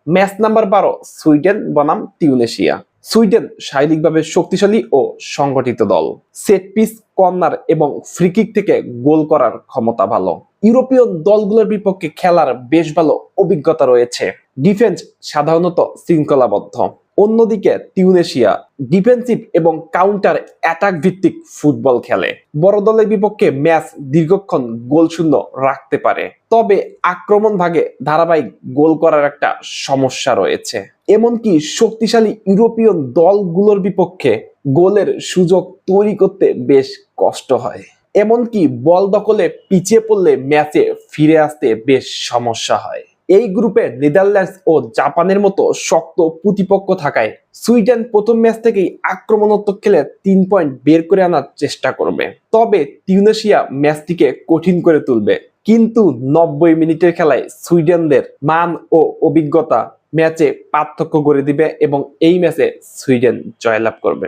Match number 12, Sweden বনাম Tunisia. Sweden শারীরিকভাবে শক্তিশালী ও সংগঠিত দল। সেট পিস, কর্নার এবং ফ্রিকিক থেকে গোল করার ক্ষমতা ভালো। ইউরোপীয় দলগুলোর বিপক্ষে খেলার বেশ ভালো অভিজ্ঞতা রয়েছে। ডিফেন্স সাধারণত শৃঙ্খলাবদ্ধ। অন্যদিকে টিউনেশিয়া ডিফেন্সিভ এবং কাউন্টার অ্যাটাক ভিত্তিক ফুটবল খেলে। বড় দলের বিপক্ষে ম্যাচ দীর্ঘক্ষণ গোলশূন্য রাখতে পারে, তবে আক্রমণ ভাগে ধারাবাহিক গোল করার একটা সমস্যা রয়েছে। এমনকি শক্তিশালী ইউরোপীয় দলগুলোর বিপক্ষে গোলের সুযোগ তৈরি করতে বেশ কষ্ট হয়। এমনকি বল দখলে পিছিয়ে পড়লে ম্যাচে ফিরে আসতে বেশ সমস্যা হয়। এই গ্রুপে নেদারল্যান্ডস ও জাপানের মতো শক্ত প্রতিপক্ষ থাকায় সুইডেন প্রথম ম্যাচ থেকেই আক্রমণাত্মক খেলে 3 পয়েন্ট বের করে আনার চেষ্টা করবে। তবে টিউনেশিয়া ম্যাচটিকে কঠিন করে তুলবে, কিন্তু 90 মিনিটের খেলায় সুইডেনদের মান ও অভিজ্ঞতা ম্যাচে পার্থক্য করে দিবে এবং এই ম্যাচে সুইডেন জয়লাভ করবে।